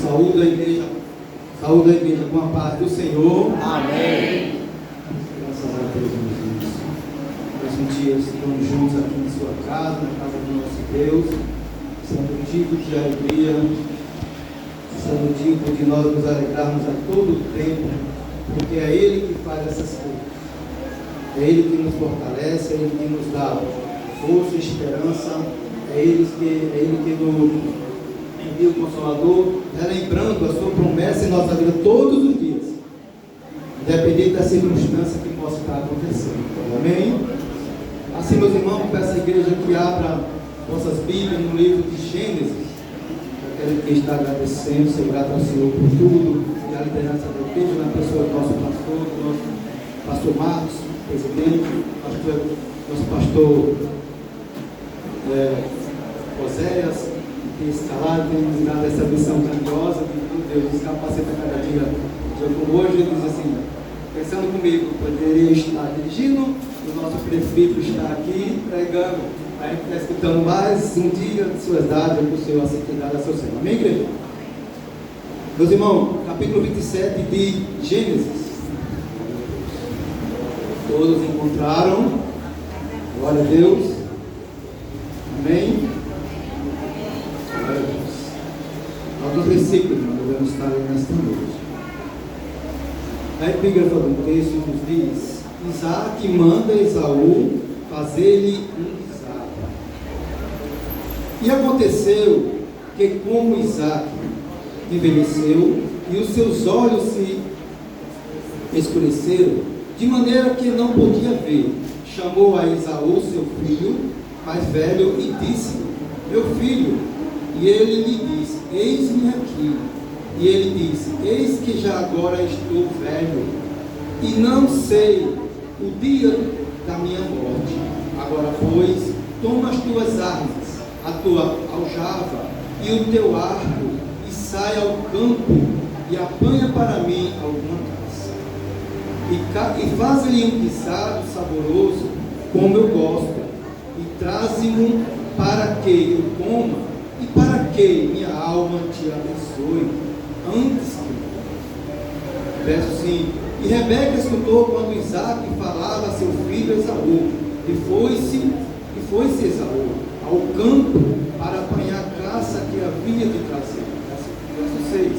Saúde a igreja com a paz do Senhor. Amém. Graças a Deus, meus irmãos. Mais um dia estamos juntos aqui em sua casa, na casa do nosso Deus. Sendo motivo de alegria, sendo motivo de nós nos alegrarmos a todo tempo, porque é Ele que faz essas coisas. É Ele que nos fortalece, é Ele que nos dá força e esperança, é Ele que nos envia o Consolador, relembrando a sua promessa em nossa vida todos os dias, independente da circunstância que possa estar acontecendo. Amém? Assim, meus irmãos, peço à igreja que abra vossas Bíblias no livro de Gênesis. Eu quero que está agradecendo, ser grato ao Senhor por tudo, e a liderança da igreja, na pessoa do nosso pastor Marcos, presidente, nosso pastor Oséias, que escalado, tem nos dado essa missão grandiosa de Deus nos capacita cada dia. Como hoje ele diz assim, pensando comigo, poderia estar dirigindo, o nosso prefeito está aqui pregando, a gente está escutando mais um dia de suas dádivas para o Senhor, assim que dá a seu Senhor. Amém, igreja? Meus irmãos, capítulo 27 de Gênesis. Todos encontraram? Glória a Deus. Amém? Alguns versículos nós devemos estar aí nesta noite. A epígrafe do texto nos diz: Isaac manda Esaú fazer-lhe um guisado. E aconteceu que, como Isaac envelheceu e os seus olhos se escureceram, de maneira que não podia ver, chamou a Esaú, seu filho mais velho, e disse: Meu filho. E ele lhe disse: Eis-me aqui. E ele disse: Eis que já agora estou velho, e não sei o dia da minha morte. Agora, pois, toma as tuas armas, a tua aljava e o teu arco, e sai ao campo, e apanha para mim alguma caça. E faz-lhe um guisado saboroso, como eu gosto, e traze-mo para que eu coma, e para que minha alma te abençoe, antes que... Verso 5. E Rebeca escutou quando Isaac falava a seu filho Esaú, e foi-se Esaú ao campo para apanhar a caça que havia de trazer. Verso 6.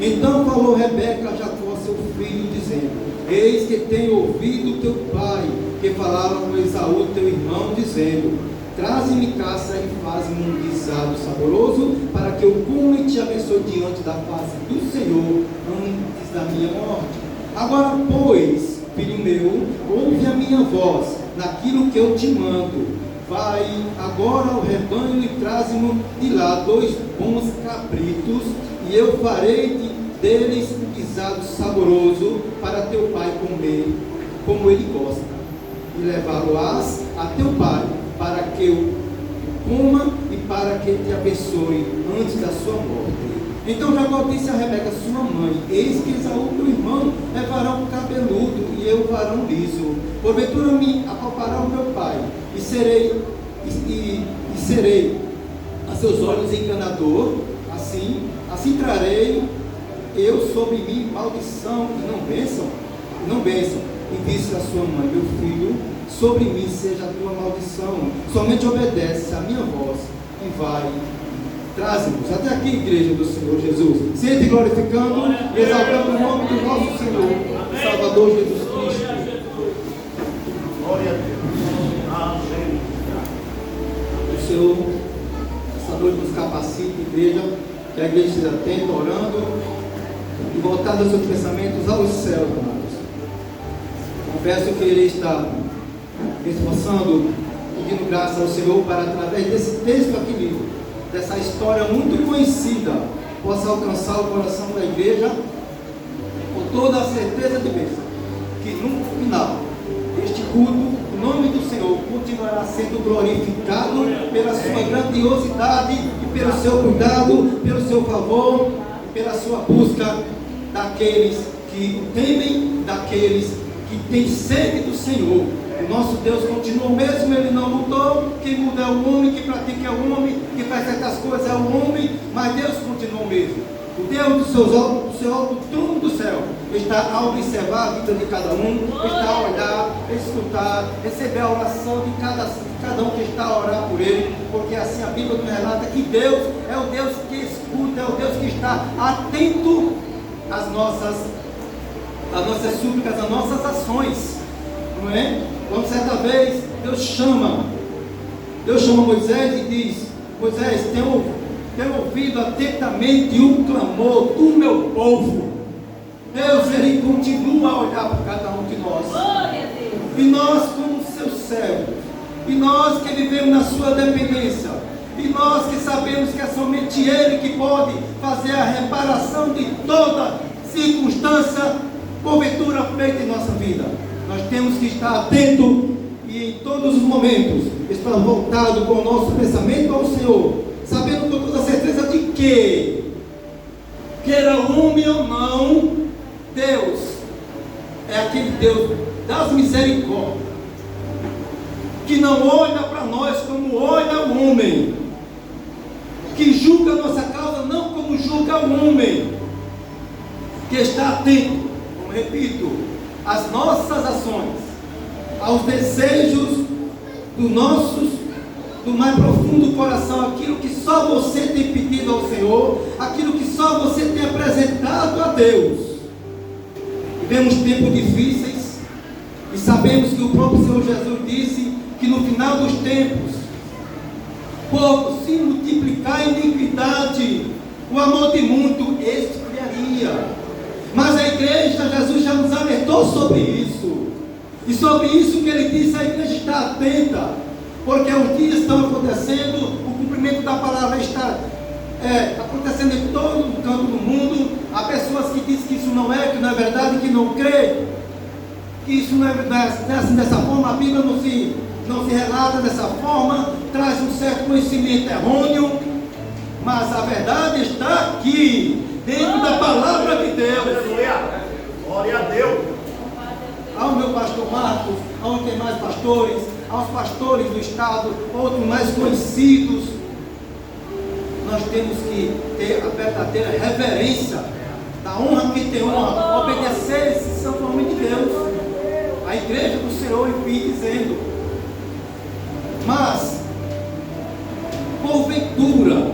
Então falou Rebeca a Jacó, seu filho, dizendo: Eis que tenho ouvido teu pai, que falava com Esaú, teu irmão, dizendo: Traze-me caça e faz-me um guisado saboroso, para que eu coma e te abençoe diante da face do Senhor, antes da minha morte. Agora, pois, filho meu, ouve a minha voz, naquilo que eu te mando. Vai agora ao rebanho e traze-me de lá 2 bons cabritos, e eu farei deles um guisado saboroso, para teu pai comer, como ele gosta. E levá-lo-ás a teu pai, para que eu coma e para que te abençoe antes da sua morte. Então Jacó disse a Rebeca, sua mãe: Eis que Esaú, teu irmão, é varão cabeludo, e eu varão liso. Porventura me apalpará o meu pai, e serei a seus olhos enganador. Assim trarei eu sobre mim maldição e não bênção. E disse a sua mãe: Meu filho, sobre mim seja a tua maldição, somente obedece a minha voz e vai. Traze-nos até aqui, igreja do Senhor Jesus, sempre glorificando e exaltando o nome do nosso Senhor, Salvador Jesus Cristo. Glória a Deus. O Senhor, essa noite, nos capacite, igreja, que a igreja esteja atenta, orando e voltada os seus pensamentos aos céus, amados. Confesso que ele está esforçando, pedindo graça ao Senhor para, através desse texto aqui lido, dessa história muito conhecida, possa alcançar o coração da igreja com toda a certeza de Deus, que no final deste culto, o nome do Senhor continuará sendo glorificado pela sua grandiosidade e pelo seu cuidado, pelo seu favor, pela sua busca daqueles que o temem, daqueles que têm sede do Senhor. O nosso Deus continua o mesmo, Ele não mudou. Quem muda é o homem, que pratica é o homem, que faz certas coisas é o homem, mas Deus continua o mesmo. O Deus do seu do trono do céu está a observar a vida de cada um, está a olhar, a escutar, receber a oração de cada um que está a orar por ele, porque assim a Bíblia nos relata que Deus é o Deus que escuta, é o Deus que está atento às nossas súplicas, às nossas ações, não é? Quando certa vez Deus chama Moisés e diz: Moisés, tenho ouvido atentamente o clamor do meu povo. Deus, ele continua a olhar para cada um de nós. E nós, como seus servos, e nós que vivemos na sua dependência, e nós que sabemos que é somente Ele que pode fazer a reparação de toda circunstância, porventura feita em nossa vida, nós temos que estar atentos e em todos os momentos estar voltado com o nosso pensamento ao Senhor, sabendo com toda certeza de que, queira homem ou não, Deus é aquele Deus das misericórdias, que não olha para nós como olha o homem, que julga a nossa causa não como julga o homem, que está atento, como repito, às nossas ações, aos desejos do mais profundo coração, aquilo que só você tem pedido ao Senhor, aquilo que só você tem apresentado a Deus. Vivemos tempos difíceis e sabemos que o próprio Senhor Jesus disse que no final dos tempos, por se multiplicar a iniquidade, o amor de muito esfriaria. Mas a igreja, Jesus já nos alertou sobre isso. E sobre isso que ele disse, a igreja está atenta, porque os dias estão acontecendo, o cumprimento da palavra está acontecendo em todo o canto do mundo. Há pessoas que dizem que isso não é verdade, que não crê, que isso não é assim dessa forma. A Bíblia não se relata dessa forma, traz um certo conhecimento errôneo, mas a verdade está aqui, dentro da palavra de Deus. Glória a Deus. Ao meu pastor Marcos, aonde tem mais pastores, aos pastores do estado, outros mais conhecidos, nós temos que ter a verdadeira reverência, da honra que tem honra, obedecer esse santo nome de Deus, a igreja do Senhor, e fim dizendo: mas, porventura,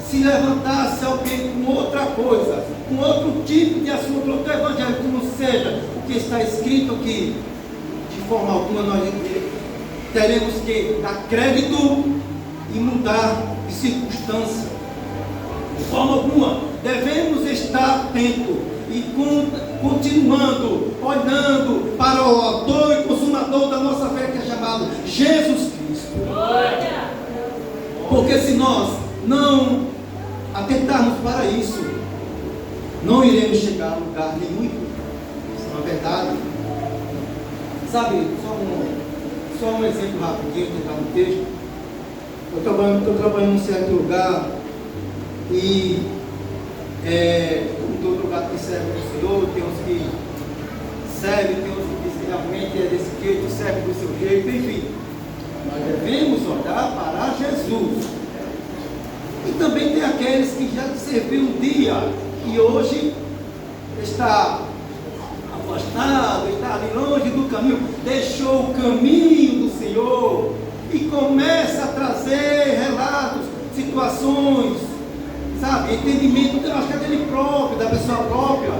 se levantasse alguém com outra coisa, com outro tipo de assunto, outro evangelho, que não seja o que está escrito aqui, de forma alguma nós teremos que dar crédito e mudar de circunstância. De forma alguma, devemos estar atentos e continuando, olhando para o autor e consumador da nossa fé, que é chamado Jesus Cristo. Porque se nós não atentarmos para isso, não iremos chegar a lugar nenhum. Isso é uma verdade. Sabe, só um exemplo rapidinho, tentar no texto. Estou trabalhando em um certo lugar e, como todo lugar que serve o Senhor, tem uns que servem, tem uns que dizem que realmente é desse jeito, serve do seu jeito, enfim. Nós devemos olhar para Jesus. E também tem aqueles que já serviu um dia e hoje está afastado, está ali longe do caminho, deixou o caminho do Senhor e começa a trazer relatos, situações, sabe, entendimento, acho que é dele próprio, da pessoa própria.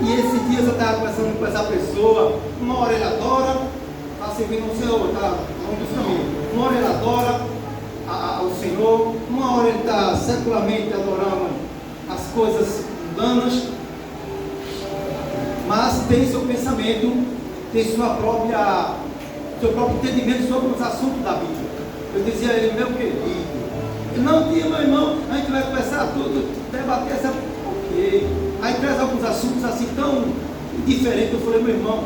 E esses dias eu estava conversando com essa pessoa, uma hora ele adora, está servindo o Senhor, está longe do caminho, uma hora ele adora ao Senhor, uma hora ele está secularmente adorando as coisas mundanas, mas tem seu pensamento, tem seu próprio entendimento sobre os assuntos da Bíblia. Eu dizia a ele: meu querido, não tinha, meu irmão, a gente vai conversar tudo, debater essa. Ok. Aí traz alguns assuntos assim tão diferentes. Eu falei: meu irmão,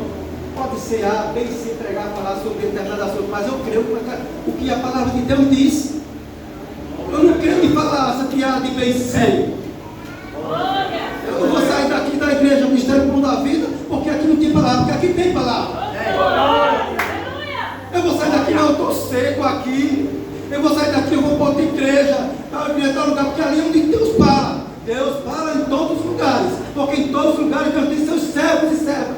pode ser A, B, C, pregar, falar sobre determinado assunto, mas eu creio o que a palavra de Deus diz. Eu não creio em falar essa piada de B e C. Eu não vou sair daqui da igreja, do Ministério Pão da Vida, porque aqui não tem palavra, porque aqui tem palavra. Eu vou sair daqui, não, eu estou seco aqui. Eu vou sair daqui, eu vou para outra igreja, tal lugar, porque ali é onde Deus fala. lugares, porque em todos os lugares Deus tem seus servos e servas.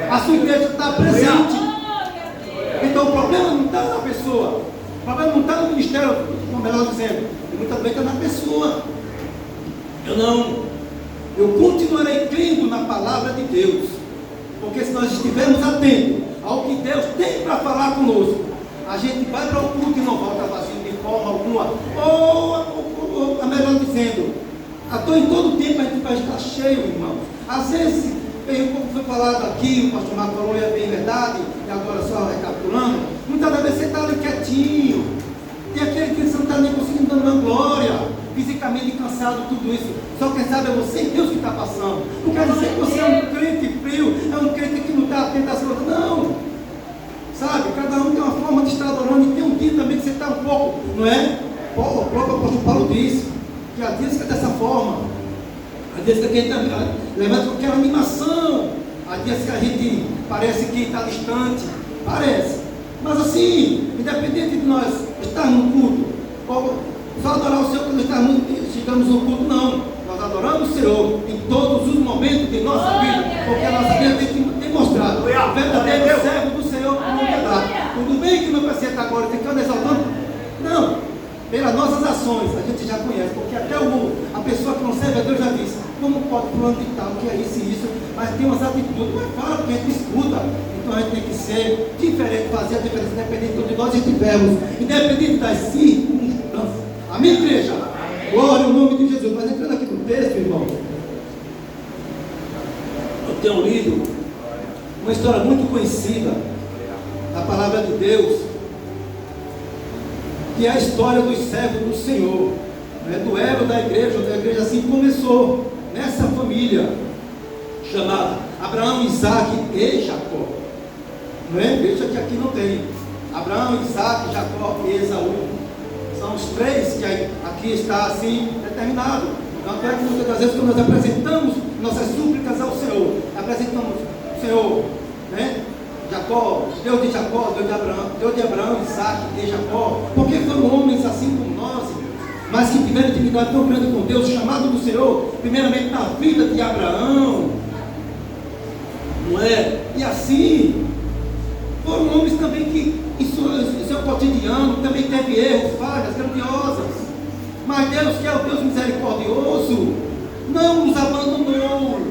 A sua igreja está presente. Então o problema não está na pessoa, o problema não está no ministério, melhor dizendo, muitas vezes está na pessoa. Eu continuarei crendo na palavra de Deus, porque se nós estivermos atentos ao que Deus tem para falar conosco, a gente vai para o culto e não volta vazio de forma alguma, ou melhor dizendo, em todo tempo a gente vai estar cheio, irmãos. Às vezes, como foi falado aqui, o pastor Marco falou, é bem verdade, e agora só recapitulando, muitas vezes você está ali quietinho, tem aquele que você não está nem conseguindo dar glória, fisicamente cansado, tudo isso. Só quem sabe é você e Deus que está passando. Não quer dizer que você é um crente frio, é um crente que não está atento às coisas, não. Sabe, cada um tem uma forma de estar adorando, e tem um dia também que você está um pouco, não é? O próprio apóstolo Paulo disse que há dias que é dessa forma, há dias que a gente levanta com aquela animação, há dias que a gente parece que está distante, parece. Mas assim, independente de nós estarmos no culto, ou só adorar o Senhor quando chegamos no culto, não. Nós adoramos o Senhor em todos os momentos de nossa vida, porque a nossa vida tem que demonstrar o verdadeiro servo do Senhor como verdade. Tudo bem que não precisa estar agora, tem que andar exaltando? Não. Pelas nossas ações, a gente já conhece, porque até a pessoa que não serve a Deus já disse, como pode fulano de tal, que é isso e isso, mas tem umas atitudes, mas fala porque a gente escuta. Então a gente tem que ser diferente, fazer a diferença, independente de onde nós estivermos, independente das circunstâncias. Amém, igreja? Glória ao nome de Jesus. Mas entrando aqui no texto, irmão, eu tenho lido uma história muito conhecida da palavra de Deus, que é a história dos servos do Senhor, né? Do elo da igreja assim começou, nessa família chamada Abraão, Isaac e Jacó, não é? Veja que aqui não tem Abraão, Isaac, Jacó e Esaú, são os três que aqui está assim determinado. Tanto é que muitas das vezes quando nós apresentamos nossas súplicas ao Senhor, apresentamos o Senhor, né? Jacó, Deus de Jacó, Deus de Abraão, Isaac e Jacó, porque foram homens assim como nós, mas que tiveram intimidade tão grande com Deus, chamado do Senhor, primeiramente na vida de Abraão, não é? E assim, foram homens também que em seu cotidiano também teve erros, falhas grandiosas, mas Deus, que é o Deus misericordioso, não nos abandonou,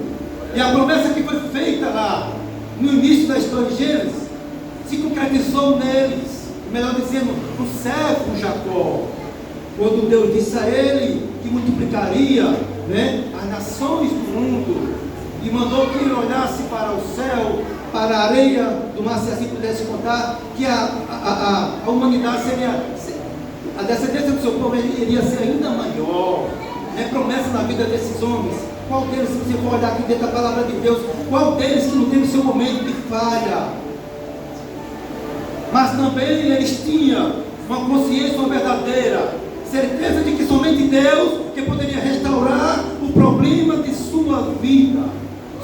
e a promessa que foi feita lá no início da história de Gênesis se concretizou neles, melhor dizendo, no servo Jacó, quando Deus disse a ele que multiplicaria, né, as nações do mundo, e mandou que ele olhasse para o céu, para a areia do mar, se assim pudesse contar, que a humanidade seria, a descendência do seu povo iria ser ainda maior. É promessa na vida desses homens. Qual deles, se você for olhar aqui dentro da palavra de Deus, qual deles que não teve seu momento de falha? Mas também eles tinham uma consciência verdadeira, certeza de que somente Deus que poderia restaurar o problema de sua vida.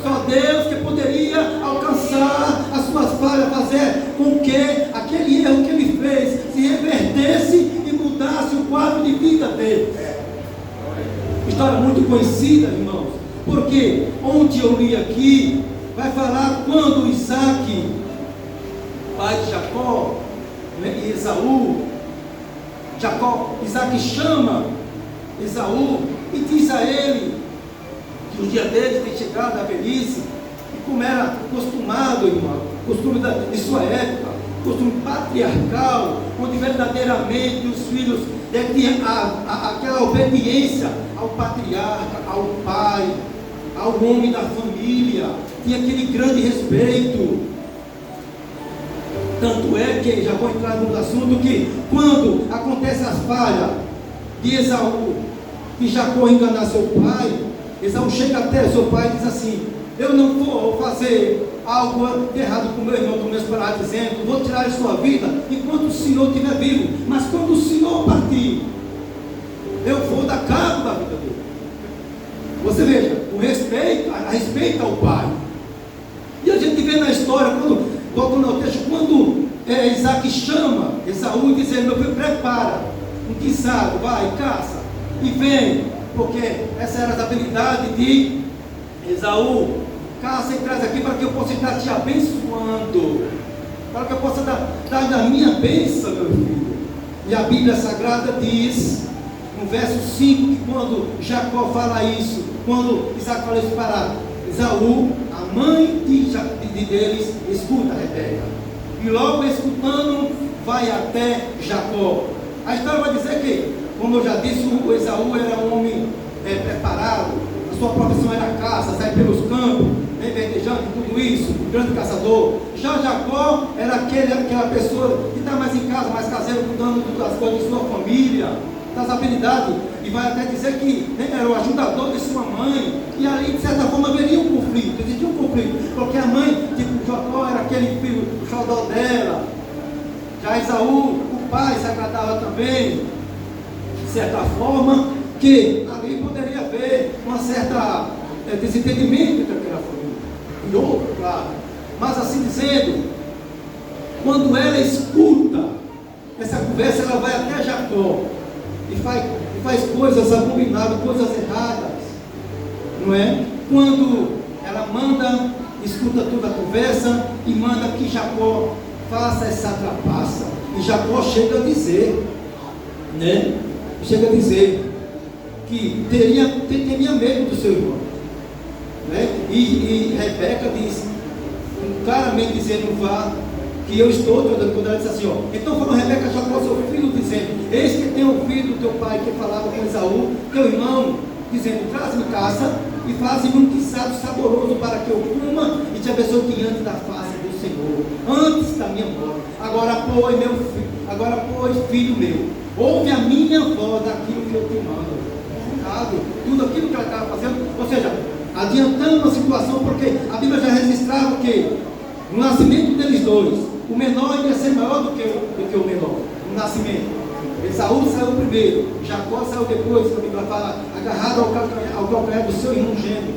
Só Deus que poderia alcançar as suas falhas, fazer com que aquele erro que ele fez se revertesse e mudasse o quadro de vida dele. História muito conhecida, irmãos, porque onde eu li aqui, vai falar quando Isaac, pai de Jacó, né, e Esaú, Isaac chama Esaú e diz a ele que o dia dele tem chegado à velhice, e como era acostumado, irmão, costume de sua época, costume patriarcal, onde verdadeiramente os filhos devem aquela obediência ao patriarca, ao pai, ao homem da família, tinha aquele grande respeito. Tanto é que, já vou entrar no assunto, que quando acontece as falhas de Esaú, que Jacó enganar seu pai, Esaú chega até seu pai e diz assim: eu não vou fazer algo de errado com meu irmão, com meus parados, dizendo, vou tirar a sua vida enquanto o Senhor estiver vivo, mas quando o Senhor partir, eu vou dar cabo da vida dele. Você veja, o respeito, a respeito ao pai. E a gente vê na história, voltando ao texto, quando Isaac chama Esaú e diz: meu filho, prepara um guisado, vai, caça e vem, porque essa era a habilidade de Esaú, caça e traz aqui para que eu possa estar te abençoando, para que eu possa dar da minha bênção, meu filho. E a Bíblia Sagrada diz, no verso 5, que quando Jacó fala isso, quando Isaac fala isso para Esaú, a mãe deles escuta Rebeca, e logo escutando vai até Jacó. A história vai dizer que, como eu já disse, o Esaú era um homem preparado, a sua profissão era caça, sair pelos campos, verdejando, tudo isso, um grande caçador. Já Jacó era aquela pessoa que está mais em casa, mais caseiro, cuidando das coisas de sua família, das habilidades, e vai até dizer que era o ajudador de sua mãe, e ali de certa forma haveria um conflito, existia um conflito, porque a mãe de Jacó era aquele filho, o xodó dela. Já Esaú, o pai, se agradava também, de certa forma, que ali poderia haver uma certa desentendimento entre aquela família e outra, claro. Mas assim dizendo, quando ela escuta essa conversa, ela vai até Jacó e faz coisas abomináveis, coisas erradas, não é? Quando ela manda, escuta toda a conversa e manda que Jacó faça essa trapaça, e Jacó chega a dizer, né? Chega a dizer que teria medo do seu irmão, né? E Rebeca disse, claramente dizendo, vá, que eu estou, quando ela disse assim, ó, então falou Rebeca a Jacó, seu filho, dizendo, eis que tenho ouvido teu pai que falava com Esaú, teu irmão, dizendo, traz-me caça e faz-me um guisado saboroso para que eu coma e te abençoe diante da face do Senhor, antes da minha morte. Agora, pois, filho meu, ouve a minha voz daquilo que eu te mando. Tudo aquilo que ela estava fazendo, ou seja, adiantando a situação, porque a Bíblia já registrava que no nascimento deles dois, o menor ia ser maior do que o menor, no nascimento. Esaú saiu primeiro, Jacó saiu depois, que a Bíblia fala, agarrado ao calcanhar do seu irmão gêmeo.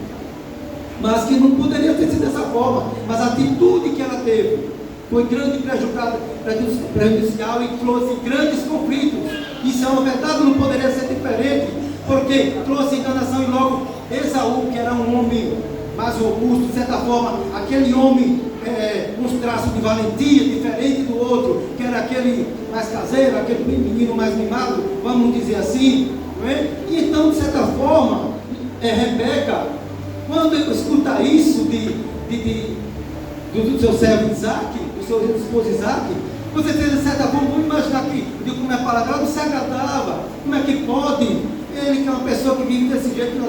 Mas que não poderia ter sido dessa forma, mas a atitude que ela teve foi grande prejudicial e trouxe grandes conflitos. Isso é uma verdade, não poderia ser diferente, porque trouxe enganação. E logo Esaú, que era um homem mais robusto, de certa forma, aquele homem com os traços de valentia, diferente do outro, que era aquele mais caseiro, aquele menino mais mimado, vamos dizer assim, não é? E então, de certa forma, Rebeca, quando escuta isso do seu servo Isaac, do seu esposo Isaac, você tem, de certa forma, vamos imaginar que, como é a palavra, não se agradava. Como é que pode? Ele que é uma pessoa que vive desse jeito,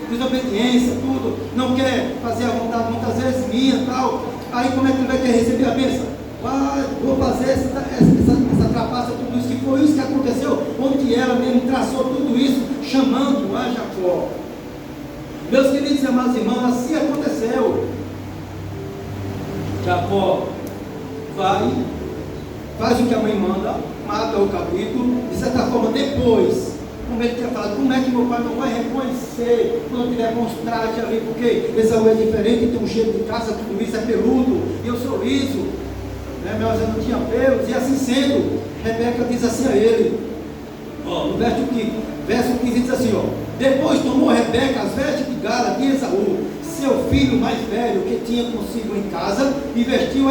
desobediência, tudo, não quer fazer a vontade muitas vezes minha e tal. Aí como é que ele vai querer receber a bênção? Vou fazer essa trapaça, tudo isso, que foi isso que aconteceu, onde ela mesmo traçou tudo isso, chamando a Jacó. Meus queridos e amados irmãos, assim aconteceu. Jacó vai, faz o que a mãe manda, mata o cabrito, de certa forma depois, como ele tinha falado, como é que meu pai não vai reconhecer quando tiver com os trajes ali, porque Esaú é diferente, tem um cheiro de caça, tudo isso é peludo, e eu sou liso, né? Mas eu não tinha pelos, e assim sendo, Rebeca diz assim a ele, no verso 15 diz assim, depois tomou Rebeca as vestes de gala de Esaú, seu filho mais velho, que tinha consigo em casa, e vestiu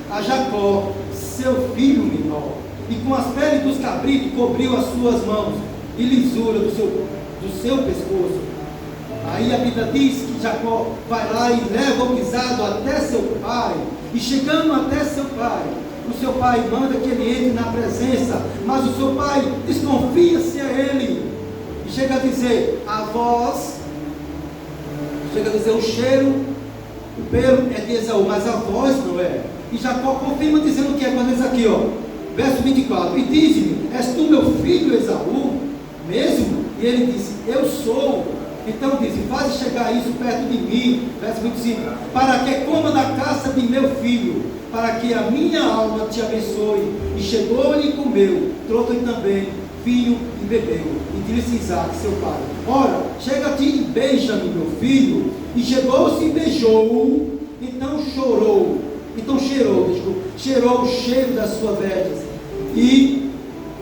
a Jacó, seu filho menor, e com as peles dos cabritos cobriu as suas mãos e lisura do seu pescoço. Aí a Bíblia diz que Jacó vai lá e leva o guisado até seu pai, e chegando até seu pai, o seu pai manda que ele entre na presença, mas o seu pai desconfia-se a ele, e chega a dizer, a voz, chega a dizer, o cheiro, o pelo é de Esaú, mas a voz não é. E Jacó confirma dizendo que é, quando diz aqui, verso 24, e diz-me, és tu meu filho Esaú mesmo? E ele disse, eu sou. Então disse, faz chegar isso perto de mim, verso 25, para que coma da caça de meu filho, para que a minha alma te abençoe. E chegou-lhe e comeu, trouxe também vinho e bebeu. E disse Isaac, seu pai, ora, chega-te e beija-me, meu filho. E chegou-se e beijou, então cheirou o cheiro das suas vestes, e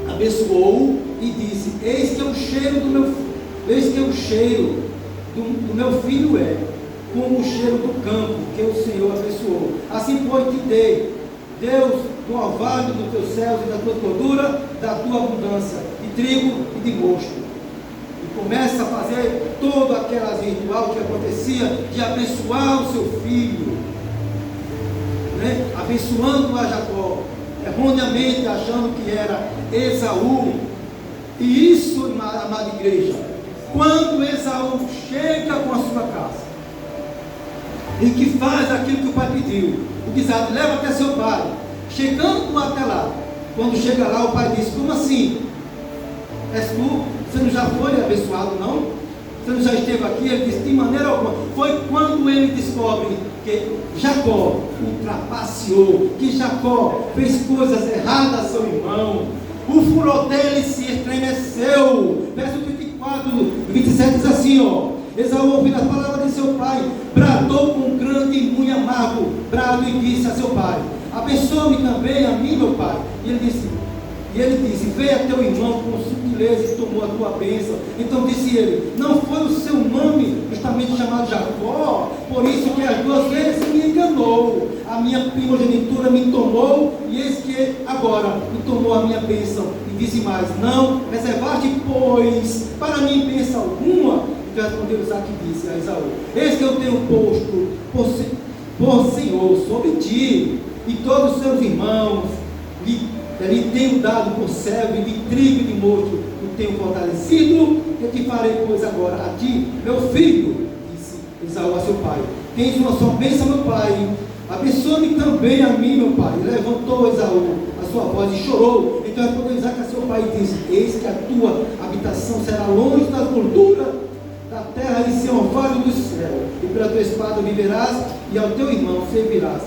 abençoou e disse, eis que o cheiro do meu filho é, como o cheiro do campo que o Senhor abençoou. Assim foi que dei, Deus, do orvalho dos teus céus e da tua gordura, da tua abundância, de trigo e de mosto. E começa a fazer todo aquele ritual que acontecia de abençoar o seu filho, né? Abençoando a Jacó, erroneamente achando que era Esaú. E isso, amada igreja, quando Esaú chega com a sua casa e que faz aquilo que o pai pediu, o diz: leva até seu pai. Chegando até lá, quando chega lá, o pai diz: como assim? És tu? Você não já foi abençoado, não? Você não já esteve aqui? Ele diz: de maneira alguma. Foi quando ele descobre que Jacó ultrapasseou, que Jacó fez coisas erradas a seu irmão. O furor dele se estremeceu. Verso 24, 27 diz assim, ó: Esaú, ouvindo a palavra de seu pai, bradou com grande e muito amargo brado e disse a seu pai: abençoa-me também a mim, meu pai. E ele disse: veia teu irmão com sutileza e tomou a tua bênção. Então disse ele: não foi o seu nome justamente chamado Jacó? Por isso que as 2 vezes me enganou. A minha primogenitura me tomou, e eis que agora me tomou a minha bênção. E disse mais: não reservaste, pois, para mim bênção alguma? Então respondeu Isaac e disse a Esaú: eis que eu tenho posto por Senhor sobre ti e todos os seus irmãos, lhe tenho dado por servo, e de trigo e de mosto o tenho fortalecido. Eu te farei, pois, agora a ti, meu filho, disse Esaú a seu pai: tens uma só bênção, meu pai, abençoa-me também a mim, meu pai. E levantou Esaú a sua voz e chorou. Então respondeu Isaac a seu pai e disse: eis que a tua habitação será longe da gordura da terra e sem orvalho do céu, e pela tua espada viverás, e ao teu irmão servirás.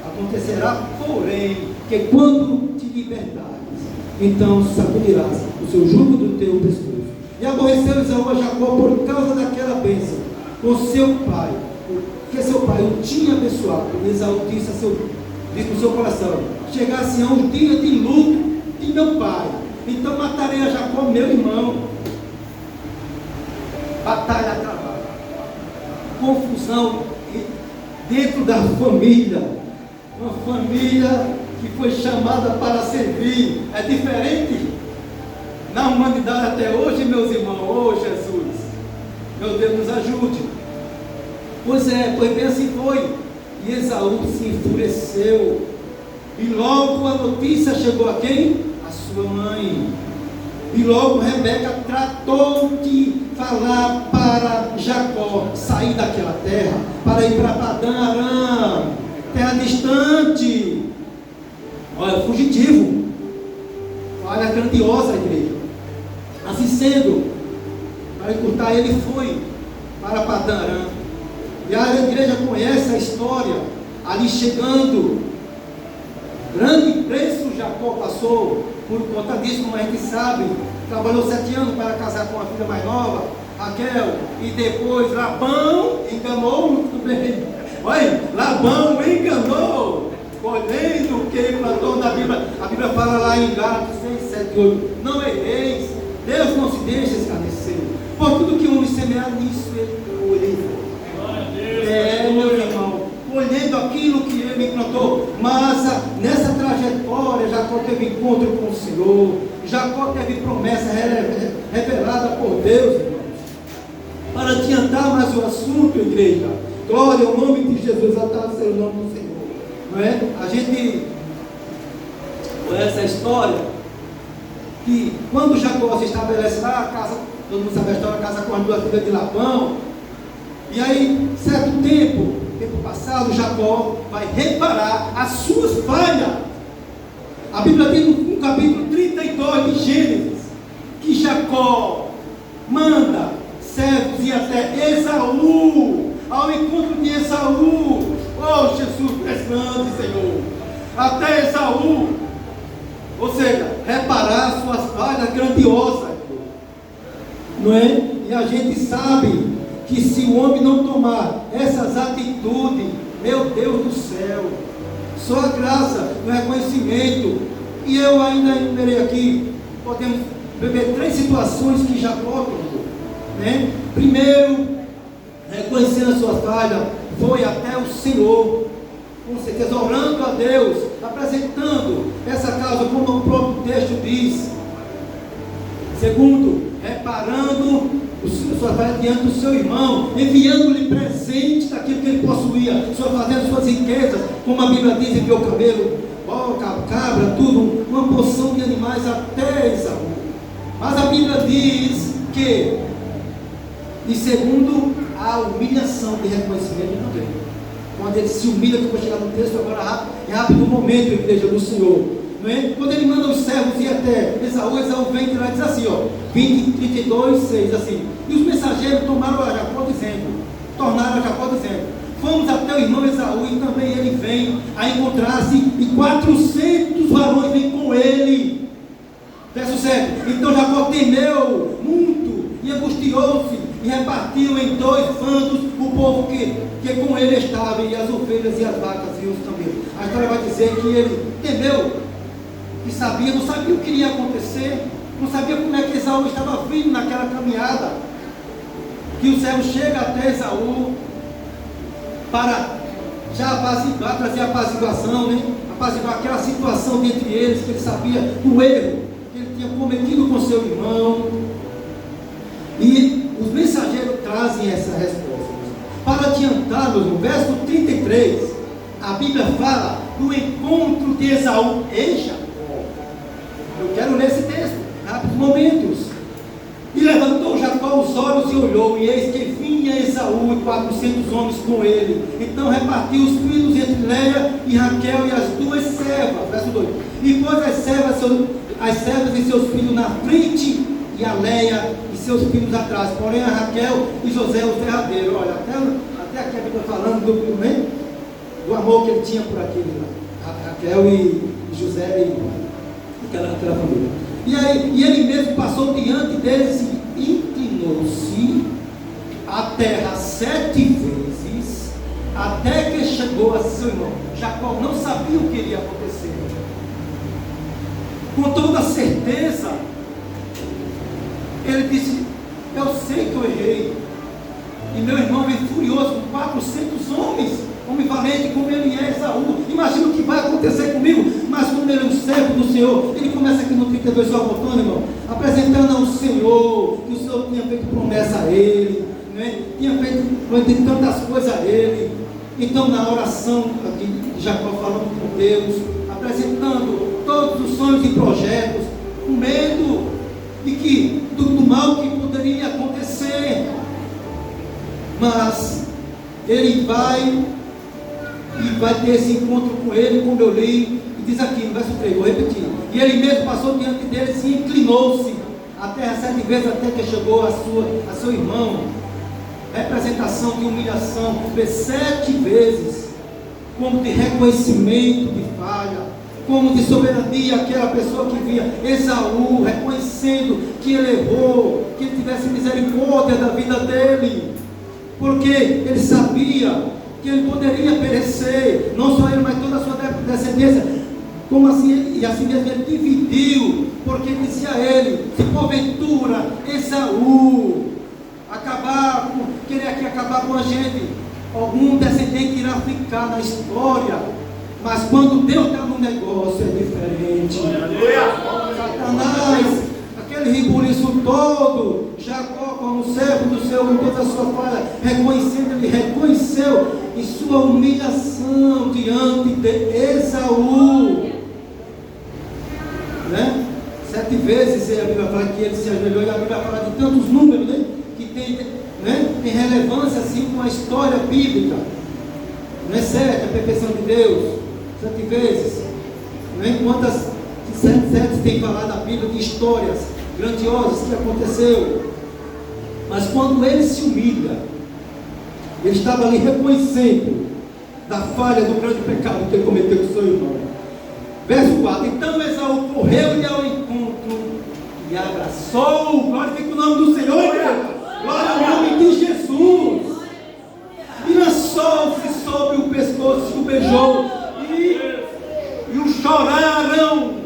Acontecerá, porém, que quando te libertares, então sacudirás o seu jugo do teu pescoço. E aborreceu Esaú a Jacó por causa daquela bênção com seu pai, porque seu pai o tinha abençoado. E Esaú disse no seu coração: chegasse a um dia de luto de meu pai, então matarei a Jacó, meu irmão. Batalha, trabalho, confusão dentro da família. Uma família que foi chamada para servir. É diferente na humanidade até hoje, meus irmãos. Oh Jesus, meu Deus, nos ajude. Pois bem assim foi. E Esaú se enfureceu, e logo a notícia chegou a quem? A sua mãe. E logo Rebeca tratou de falar para Jacó sair daquela terra, para ir para Padã Arã, terra distante. Olha, fugitivo. Olha, grandiosa a igreja. Assim sendo, para encurtar, ele foi para Padã Arã. E a igreja conhece a história. Ali chegando, grande preço Jacó passou. Por conta disso, como a gente sabe, trabalhou 7 anos para casar com a filha mais nova, Raquel. E depois Labão enganou muito bem. Olha, Labão enganou, colhendo o que ele plantou na Bíblia. A Bíblia fala lá em Gálatas 6, 7, 8: não erreis, Deus não se deixa escarnecer, por tudo que o homem semear, nisso ele colhe. Meu irmão, colhendo aquilo que ele plantou. Mas nessa trajetória, Jacó teve encontro com o Senhor, Jacó teve promessa revelada por Deus, irmãos. Para adiantar mais o assunto, igreja, glória ao nome de Jesus, exaltado seja o nome do Senhor. Não é? A gente conhece a história que quando Jacó se estabelece lá, a casa, todo mundo sabe a história, a casa com as 2 filhas de Labão. E aí, certo tempo passado, Jacó vai reparar as suas falhas. A Bíblia diz no capítulo 32 de Gênesis que Jacó manda servos ir até Esaú, ao encontro de Esaú. Oh Jesus, grande Senhor, até Esaú, ou seja, reparar suas falhas grandiosas, não é? E a gente sabe que se o homem não tomar essas atitudes, meu Deus do céu, só a graça, o reconhecimento. E eu ainda enumerei aqui, podemos beber 3 situações que Jacó tomou, né? Primeiro, reconhecendo a sua falha, foi até o Senhor, com certeza orando a Deus, apresentando essa causa, como o próprio texto diz. Segundo, reparando sua falha diante do seu irmão, enviando-lhe presente daquilo que ele possuía, fazendo suas riquezas, como a Bíblia diz, enviou camelo, cabra, tudo, uma porção de animais até Esaú. Mas a Bíblia diz que, e segundo, a humilhação de reconhecimento também. Quando ele se humilha, que eu vou chegar no texto agora, é rápido o momento, igreja do Senhor. Não é? Quando ele manda os servos ir até Esaú, Esaú vem e diz assim, 20, 32, 6, assim. E os mensageiros tornaram a Jacó dizendo, fomos até o irmão Esaú, e também ele vem a encontrar-se, e 400 varões vêm com ele. Verso 7. Então Jacó temeu muito, e angustiou-se, e repartiu em 2 bandos o povo que com ele estava, e as ovelhas e as vacas e os camelos. A história vai dizer que ele temeu, e não sabia o que iria acontecer, não sabia como é que Esaú estava vindo naquela caminhada, que o servo chega até Esaú, para já apaziguar, trazer apaziguação, né? Apaziguar aquela situação entre eles, que ele sabia do erro que ele tinha cometido com seu irmão, e os mensageiros trazem essa resposta. Para adiantar-nos, no verso 33, a Bíblia fala do encontro de Esaú e Jacó. Eu quero ler esse texto, rápidos momentos. E levantou Jacó os olhos e olhou, e eis que vinha Esaú e 400 homens com ele. Então repartiu os filhos entre Léia e Raquel e as 2 servas. Verso 2. E pôs as servas e seus filhos na frente, e a Léia e seus filhos atrás. Porém a Raquel e José os derradeiros. Olha, até aqui a Bíblia falando do amor que ele tinha por aquele lá. Raquel e José e aquela família. E ele mesmo passou diante deles e inclinou-se a terra 7 vezes, até que chegou a seu irmão. Jacó não sabia o que iria acontecer. Com toda certeza, ele disse: eu sei que eu errei, e meu irmão vem furioso com 400 homens, homem valente como ele é, Esaú. Imagina o que vai acontecer comigo. Mas como ele é um servo do Senhor, ele começa aqui no 32, só voltando, irmão, apresentando ao Senhor, que o Senhor tinha feito promessa a ele, né? Tinha feito tantas coisas a ele. Então, na oração aqui de Jacó, falando com Deus, apresentando todos os sonhos e projetos, com medo do mal que poderia acontecer. Mas ele vai ter esse encontro com ele, como eu li, e diz aqui no verso 3, vou repetir. E ele mesmo passou diante dele e inclinou-se a terra 7 vezes, até que chegou a seu irmão. Representação de humilhação, 7 vezes, como de reconhecimento de falha, como de soberania, aquela pessoa que via Esaú reconhecendo que ele errou, que ele tivesse misericórdia da vida dele, porque ele sabia que ele poderia perecer, não só ele, mas toda a sua descendência. Como assim? E assim mesmo ele dividiu, porque dizia a ele: se porventura Esaú querer aqui acabar com a gente, algum descendente irá ficar na história. Mas quando Deus está no negócio é diferente. Satanás, aquele ribuliço todo, Jacó como servo do Senhor, com toda a sua falha, ele reconheceu em sua humilhação diante de Esaú, né? 7 vezes a Bíblia fala que ele se ajoelhou, e a Bíblia fala de tantos números, né? Que tem relevância assim com a história bíblica. Não é certo a perfeição de Deus, 7 vezes, né? Quantas 7 tem falado na Bíblia de histórias grandiosas que aconteceu. Mas quando ele se humilha, ele estava ali reconhecendo da falha, do grande pecado que ele cometeu com seu irmão. Verso 4: então Esaú correu-lhe ao encontro e abraçou. Glorifica o nome do Senhor, glória ao nome de Jesus. E lançou-se sobre o pescoço, o beijou, e o choraram.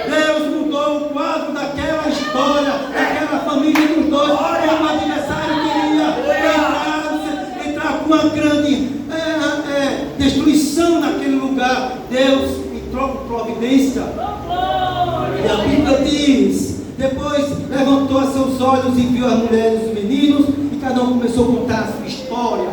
Deus mudou o quadro daquela história, daquela família dos dois. O adversário queria entrar as mulheres e os meninos, e cada um começou a contar a sua história.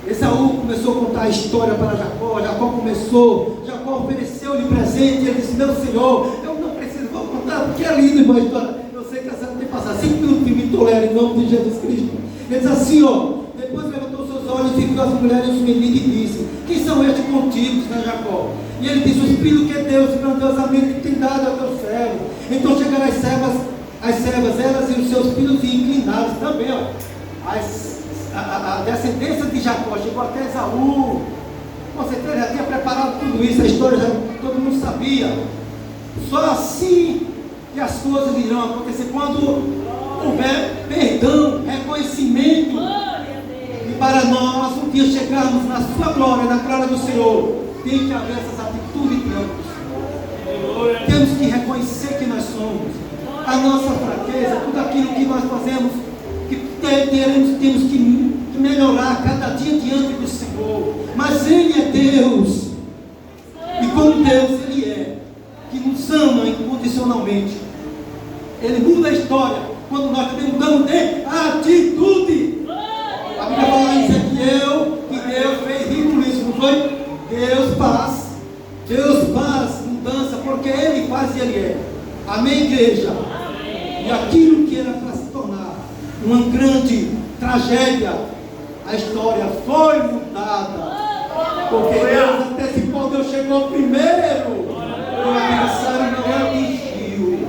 Esaú começou a contar a história para Jacó. Jacó ofereceu-lhe presente, e ele disse: meu Senhor, eu não preciso, vou contar, porque é lindo, irmão, a história. Eu sei que essa tem que passar 5 minutos que me tolera em nome de Jesus Cristo. Ele diz assim, ó, depois levantou seus olhos e viu as mulheres e os meninos e disse: quem são estes contigo, né, Jacó? E ele disse: o Espírito que Deus grandiosamente tem dado ao teu servo. Então chegaram as servas, elas e os seus filhos, e inclinados também, ó. A descendência de Jacó chegou até Esaú. Com certeza já tinha preparado tudo isso, a história já todo mundo sabia. Só assim que as coisas irão acontecer, quando houver perdão, reconhecimento. E para nós, um dia chegarmos na sua glória, na glória do Senhor, tem que haver essas atitudes de ambos. Temos que reconhecer que nós somos, a nossa fraqueza, tudo aquilo que nós fazemos, que temos que melhorar cada dia diante do Senhor. Mas Ele é Deus, e como Deus Ele é, que nos ama incondicionalmente. Ele muda a história quando nós mudamos de atitude. A Bíblia fala em Ezequiel que Deus fez rir isso, não foi? Deus faz mudança, porque Ele faz e Ele é. Amém, igreja? E aquilo que era para se tornar uma grande tragédia, a história foi mudada, porque Deus antecipou, Deus chegou primeiro. O adversário não atingiu.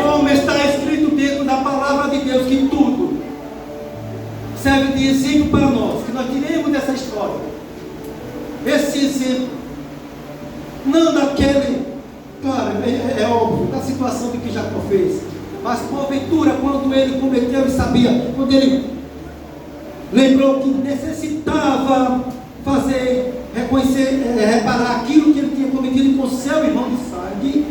Como está escrito dentro da palavra de Deus, que tudo serve de exemplo para nós, que nós tiremos dessa história esse exemplo, não daquele, claro, é óbvio, da situação de que Jacó fez, mas porventura, quando ele cometeu e sabia, quando ele lembrou que necessitava reparar aquilo que ele tinha cometido com seu irmão de sangue,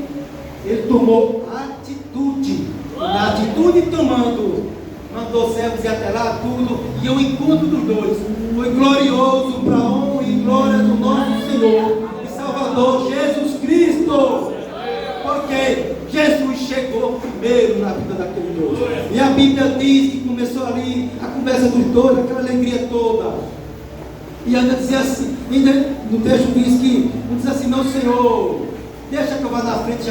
ele tomou atitude. E na atitude tomando, mandou servos ir até lá, tudo, e o encontro dos dois foi glorioso para a honra e glória do nosso Senhor e Salvador Jesus Cristo, porque Jesus chegou primeiro na vida daquele dois. E a Bíblia diz que começou ali a conversa dos dois, aquela alegria toda. E ainda dizia assim, ainda no texto diz que, não diz assim: meu Senhor, deixa que eu vá na frente,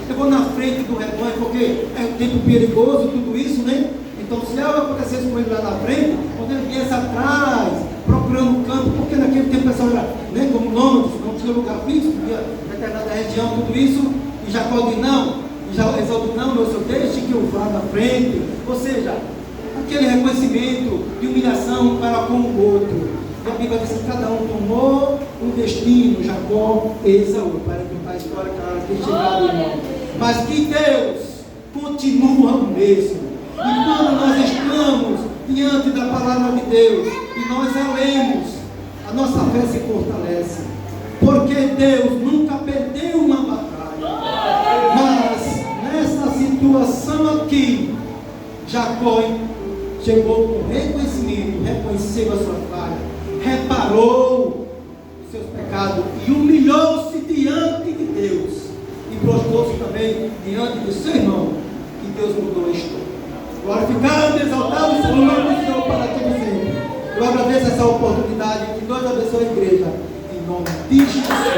eu vou na frente do rebanho, porque é um tempo perigoso, tudo isso, né? Então, se algo acontecesse com ele lá na frente, quando ele viesse atrás, procurando um campo, porque naquele tempo o pessoal era, né, como nômades, não tinha lugar fixo, podia determinada região, tudo isso, e Jacó diz: não, e já Esaú: não, meu Senhor, deixe que eu vá na frente. Ou seja, aquele reconhecimento de humilhação para com o outro. E a Bíblia diz que cada um tomou um destino, Jacó e Esaú, para contar a história, cara, que chegado, irmão. Mas que Deus continua o mesmo. E quando nós estamos diante da palavra de Deus e nós a lemos, a nossa fé se fortalece, porque Deus nunca perdeu uma batalha. Mas nessa situação aqui, Jacó chegou com reconhecimento, reconheceu a sua falha, reparou os seus pecados e humilhou-se diante de Deus, e prostrou-se também diante do seu irmão, e Deus mudou a história. Glorificado, exaltado seja o nome do Senhor para todo sempre. Eu agradeço essa oportunidade, que Deus abençoe a igreja, em nome de Jesus.